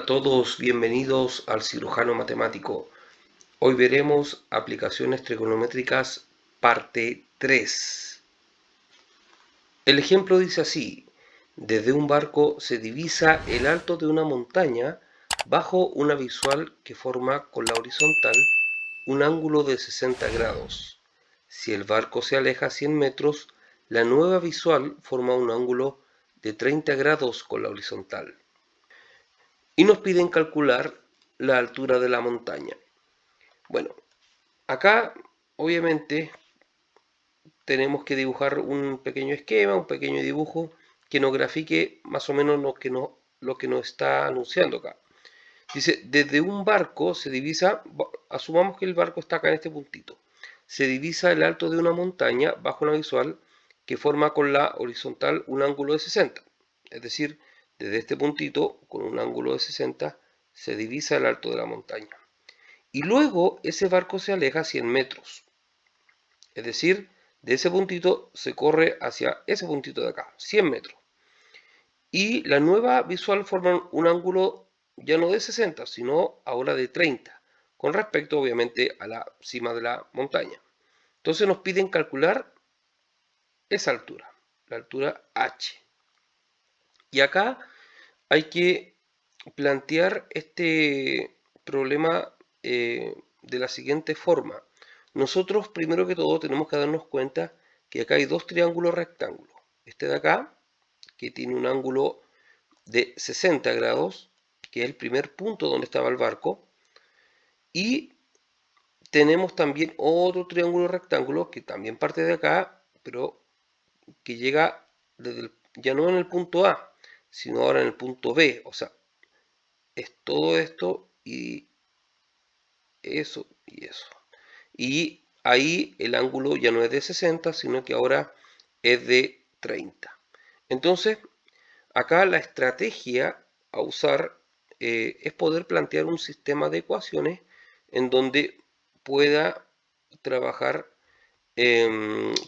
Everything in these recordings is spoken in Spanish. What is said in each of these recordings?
a todos, bienvenidos al Cirujano Matemático. Hoy veremos aplicaciones trigonométricas parte 3. El ejemplo dice así: desde un barco se divisa el alto de una montaña bajo una visual que forma con la horizontal un ángulo de 60 grados. Si el barco se aleja 100 metros, la nueva visual forma un ángulo de 30 grados con la horizontal. Y nos piden calcular la altura de la montaña. Bueno, acá obviamente tenemos que dibujar un pequeño esquema, un pequeño dibujo que nos grafique más o menos lo que nos está anunciando acá. Dice, desde un barco se divisa, asumamos que el barco está acá en este puntito, se divisa el alto de una montaña bajo una visual que forma con la horizontal un ángulo de 60. Es decir, desde este puntito, con un ángulo de 60, se divisa el alto de la montaña. Y luego ese barco se aleja 100 metros. Es decir, de ese puntito se corre hacia ese puntito de acá, 100 metros. Y la nueva visual forma un ángulo ya no de 60, sino ahora de 30, con respecto obviamente a la cima de la montaña. Entonces nos piden calcular esa altura, la altura h. Y acá hay que plantear este problema de la siguiente forma. Nosotros primero que todo tenemos que darnos cuenta que acá hay dos triángulos rectángulos. Este de acá, que tiene un ángulo de 60 grados, que es el primer punto donde estaba el barco, y tenemos también otro triángulo rectángulo que también parte de acá, pero que llega ya no en el punto A, sino ahora en el punto B. O sea, es todo esto y eso y eso. Y ahí el ángulo ya no es de 60, sino que ahora es de 30. Entonces, acá la estrategia a usar es poder plantear un sistema de ecuaciones en donde pueda trabajar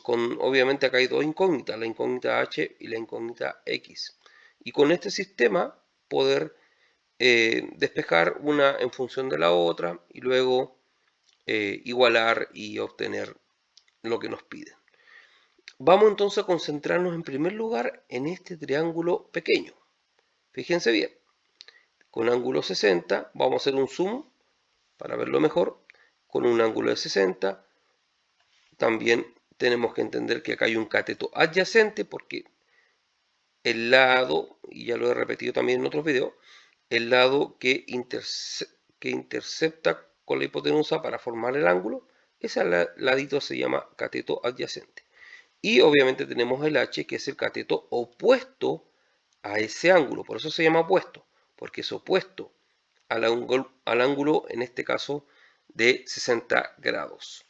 obviamente acá hay dos incógnitas, la incógnita h y la incógnita x. Y con este sistema poder despejar una en función de la otra y luego igualar y obtener lo que nos piden. Vamos entonces a concentrarnos en primer lugar en este triángulo pequeño. Fíjense bien, con ángulo 60 vamos a hacer un zoom para verlo mejor. Con un ángulo de 60 también tenemos que entender que acá hay un cateto adyacente porque el lado, y ya lo he repetido también en otros videos, el lado que intercepta con la hipotenusa para formar el ángulo, ese ladito se llama cateto adyacente. Y obviamente tenemos el H, que es el cateto opuesto a ese ángulo. Por eso se llama opuesto, porque es opuesto al ángulo, en este caso, de 60 grados.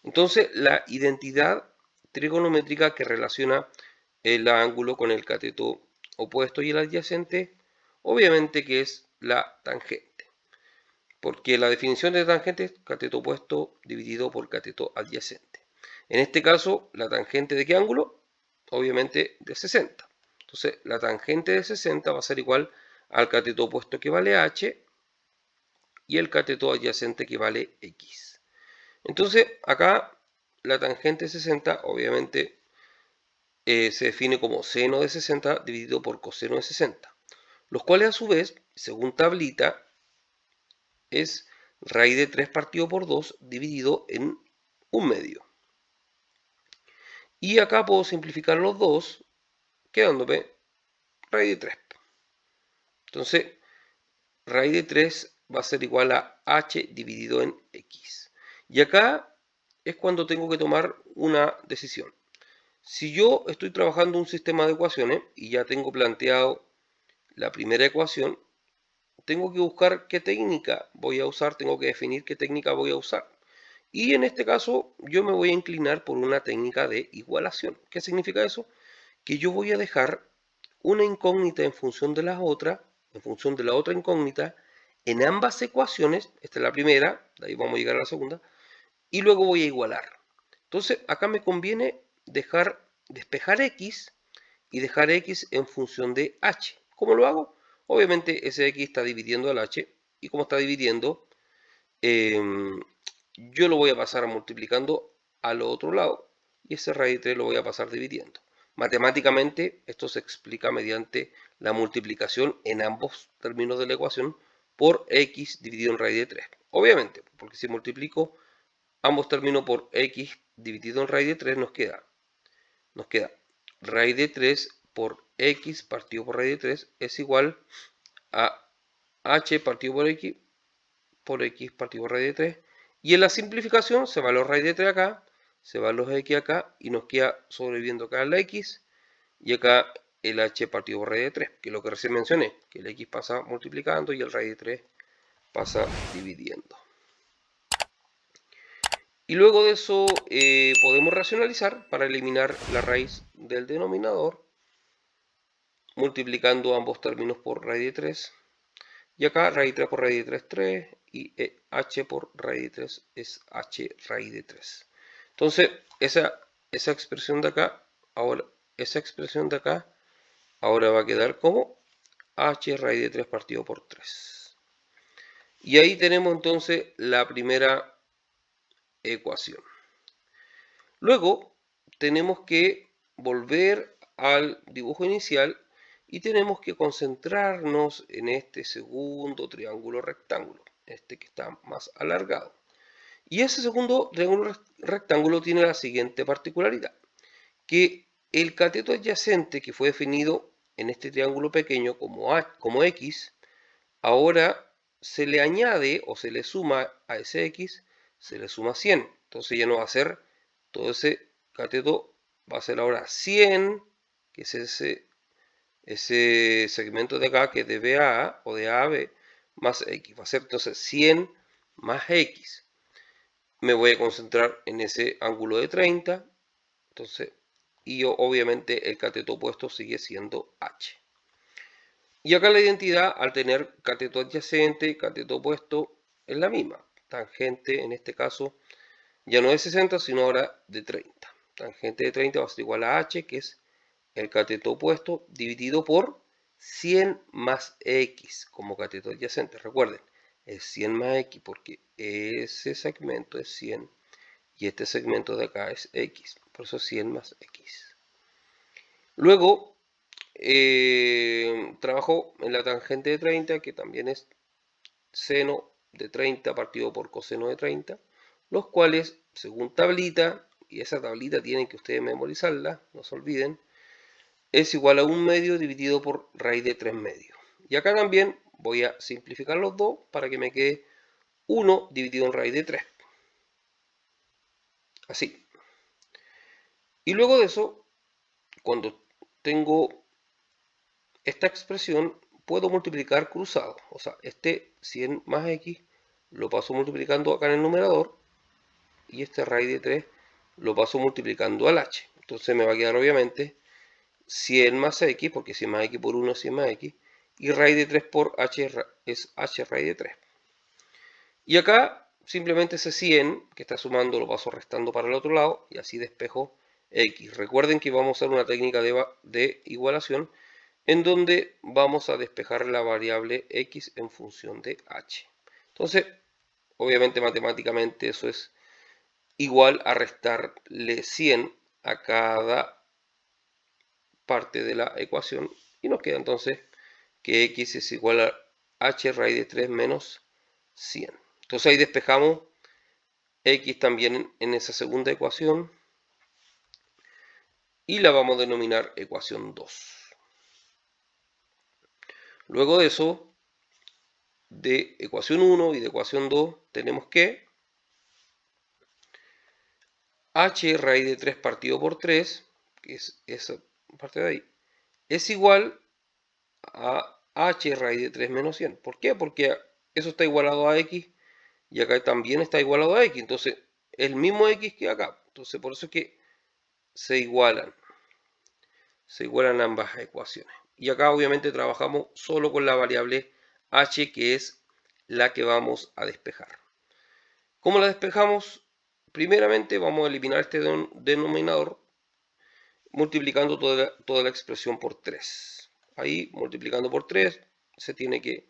Entonces, la identidad trigonométrica que relaciona el ángulo con el cateto opuesto y el adyacente, obviamente que es la tangente. Porque la definición de tangente es cateto opuesto dividido por cateto adyacente. En este caso, la tangente de qué ángulo? Obviamente de 60. Entonces, la tangente de 60 va a ser igual al cateto opuesto que vale h y el cateto adyacente que vale x. Entonces, acá la tangente de 60 obviamente se define como seno de 60 dividido por coseno de 60, los cuales a su vez, según tablita, es raíz de 3 partido por 2 dividido en 1/2. Y acá puedo simplificar los dos, quedándome raíz de 3. Entonces, raíz de 3 va a ser igual a h dividido en x. Y acá es cuando tengo que tomar una decisión. Si yo estoy trabajando un sistema de ecuaciones y ya tengo planteado la primera ecuación, tengo que buscar qué técnica voy a usar, tengo que definir qué técnica voy a usar. Y en este caso yo me voy a inclinar por una técnica de igualación. ¿Qué significa eso? Que yo voy a dejar una incógnita en función de la otra, en función de la otra incógnita, en ambas ecuaciones. Esta es la primera, de ahí vamos a llegar a la segunda, y luego voy a igualar. Entonces acá me conviene despejar x y dejar x en función de h. ¿Cómo lo hago? Obviamente ese x está dividiendo al h, y como está dividiendo, yo lo voy a pasar multiplicando al otro lado, y ese raíz de 3 lo voy a pasar dividiendo. Matemáticamente esto se explica mediante la multiplicación en ambos términos de la ecuación por x dividido en raíz de 3. Obviamente, porque si multiplico ambos términos por x dividido en raíz de 3 nos queda raíz de 3 por x partido por raíz de 3 es igual a h partido por x partido por raíz de 3. Y en la simplificación se va los raíz de 3 acá, se van los x acá y nos queda sobreviviendo acá la x y acá el h partido por raíz de 3, que es lo que recién mencioné, que el x pasa multiplicando y el raíz de 3 pasa dividiendo. Y luego de eso podemos racionalizar para eliminar la raíz del denominador, multiplicando ambos términos por raíz de 3. Y acá raíz de 3 por raíz de 3, 3. Y h por raíz de 3 es h raíz de 3. Entonces, esa expresión de acá, ahora va a quedar como h raíz de 3 partido por 3. Y ahí tenemos entonces la primera ecuación. Luego tenemos que volver al dibujo inicial y tenemos que concentrarnos en este segundo triángulo rectángulo, este que está más alargado. Y ese segundo triángulo rectángulo tiene la siguiente particularidad, que el cateto adyacente que fue definido en este triángulo pequeño como x, ahora se le añade o se le suma a ese x, se le suma 100. Entonces ya no va a ser todo ese cateto, va a ser ahora 100, que es ese segmento de acá que es de B a A o de A a B, más X. Va a ser entonces 100 más X. Me voy a concentrar en ese ángulo de 30. Entonces, y obviamente el cateto opuesto sigue siendo H. Y acá la identidad, al tener cateto adyacente y cateto opuesto, es la misma. Tangente, en este caso, ya no es 60, sino ahora de 30. Tangente de 30 va a ser igual a H, que es el cateto opuesto, dividido por 100 más X como cateto adyacente. Recuerden, es 100 más X porque ese segmento es 100 y este segmento de acá es X. Por eso es 100 más X. Luego, trabajo en la tangente de 30, que también es seno de 30 partido por coseno de 30, los cuales, según tablita, y esa tablita tienen que ustedes memorizarla, no se olviden, es igual a 1 medio dividido por raíz de 3 medios. Y acá también voy a simplificar los dos para que me quede 1 dividido en raíz de 3. Así. Y luego de eso, cuando tengo esta expresión, puedo multiplicar cruzado. O sea, este 100 más x lo paso multiplicando acá en el numerador y este raíz de 3 lo paso multiplicando al h. Entonces me va a quedar obviamente 100 más x, porque 100 más x por 1 es 100 más x, y raíz de 3 por h es h raíz de 3. Y acá simplemente ese 100 que está sumando lo paso restando para el otro lado y así despejo x. Recuerden que vamos a usar una técnica de igualación en donde vamos a despejar la variable x en función de h. Entonces, obviamente matemáticamente eso es igual a restarle 100 a cada parte de la ecuación y nos queda entonces que x es igual a h raíz de 3 menos 100. Entonces ahí despejamos x también en esa segunda ecuación y la vamos a denominar ecuación 2. Luego de eso, de ecuación 1 y de ecuación 2, tenemos que h raíz de 3 partido por 3, que es esa parte de ahí, es igual a h raíz de 3 menos 100. ¿Por qué? Porque eso está igualado a x y acá también está igualado a x. Entonces, el mismo x que acá. Entonces, por eso es que se igualan ambas ecuaciones. Y acá obviamente trabajamos solo con la variable h, que es la que vamos a despejar. ¿Cómo la despejamos? Primeramente vamos a eliminar este denominador multiplicando toda la expresión por 3. Ahí multiplicando por 3 se tiene que,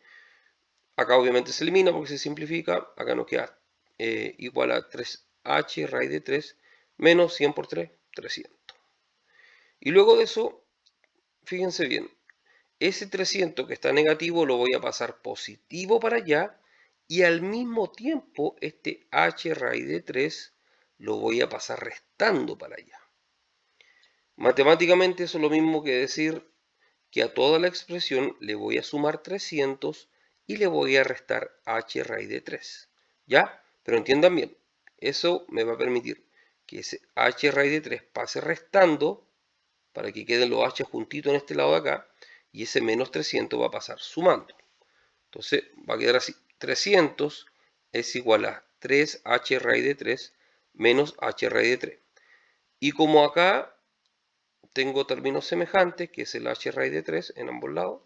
acá obviamente se elimina porque se simplifica, acá nos queda igual a 3h raíz de 3 menos 100 por 3, 300. Y luego de eso, fíjense bien, ese 300 que está negativo lo voy a pasar positivo para allá y al mismo tiempo este h raíz de 3 lo voy a pasar restando para allá. Matemáticamente eso es lo mismo que decir que a toda la expresión le voy a sumar 300 y le voy a restar h raíz de 3. ¿Ya? Pero entiendan bien, eso me va a permitir que ese h raíz de 3 pase restando para que queden los h juntitos en este lado de acá y ese menos 300 va a pasar sumando. Entonces va a quedar así, 300 es igual a 3h raíz de 3 menos h raíz de 3. Y como acá tengo términos semejantes, que es el h raíz de 3 en ambos lados,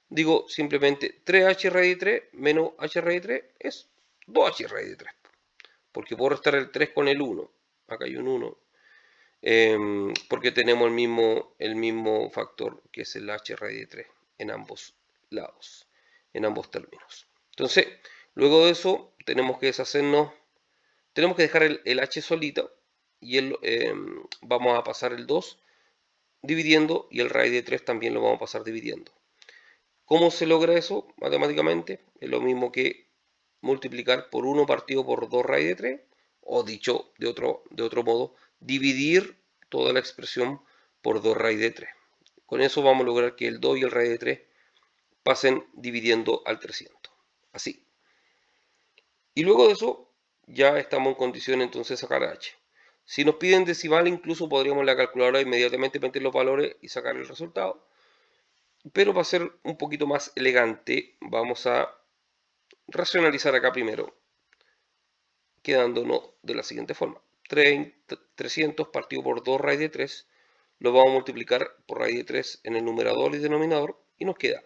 digo simplemente 3h raíz de 3 menos h raíz de 3 es 2h raíz de 3. Porque puedo restar el 3 con el 1. Acá hay un 1. Porque tenemos el mismo factor que es el h raíz de 3 en ambos lados, en ambos términos. Entonces, luego de eso, tenemos que deshacernos, tenemos que dejar el h solito y vamos a pasar el 2 dividiendo y el raíz de 3 también lo vamos a pasar dividiendo. ¿Cómo se logra eso matemáticamente? Es lo mismo que multiplicar por 1 partido por 2 raíz de 3, o dicho de otro modo, dividir toda la expresión por 2 raíz de 3. Con eso vamos a lograr que el 2 y el raíz de 3 pasen dividiendo al 300. Así. Y luego de eso ya estamos en condición entonces de sacar h. Si nos piden decimal, incluso podríamos en la calculadora inmediatamente meter los valores y sacar el resultado. Pero para ser un poquito más elegante, vamos a racionalizar acá primero, quedándonos de la siguiente forma. 300 partido por 2 raíz de 3 lo vamos a multiplicar por raíz de 3 en el numerador y denominador y nos queda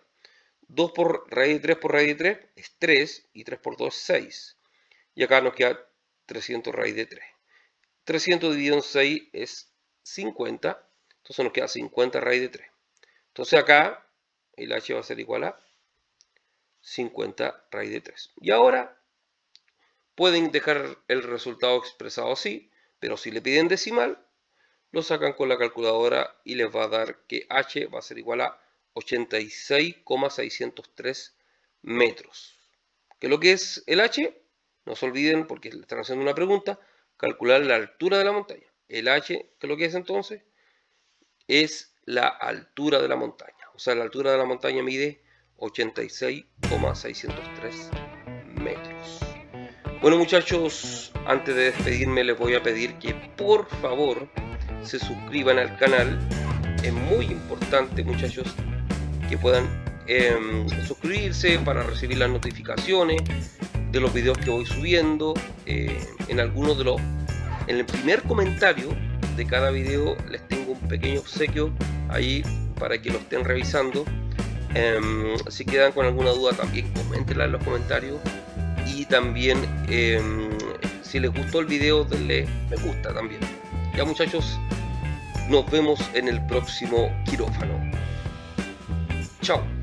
2 por raíz de 3 por raíz de 3 es 3 y 3 por 2 es 6. Y acá nos queda 300 raíz de 3. 300 dividido en 6 es 50, entonces nos queda 50 raíz de 3. Entonces acá el h va a ser igual a 50 raíz de 3. Y ahora pueden dejar el resultado expresado así, pero si le piden decimal, lo sacan con la calculadora y les va a dar que h va a ser igual a 86,603 metros. ¿Qué es lo que es el h? No se olviden, porque le están haciendo una pregunta, calcular la altura de la montaña. El h, ¿qué es lo que es entonces? Es la altura de la montaña. O sea, la altura de la montaña mide 86,603 metros. Bueno, muchachos, antes de despedirme les voy a pedir que por favor se suscriban al canal. Es muy importante, muchachos, que puedan suscribirse para recibir las notificaciones de los videos que voy subiendo. En el primer comentario de cada video les tengo un pequeño obsequio ahí para que lo estén revisando. Si quedan con alguna duda también coméntenla en los comentarios, y también si les gustó el video denle me gusta también. Ya, muchachos, nos vemos en el próximo quirófano. Chao.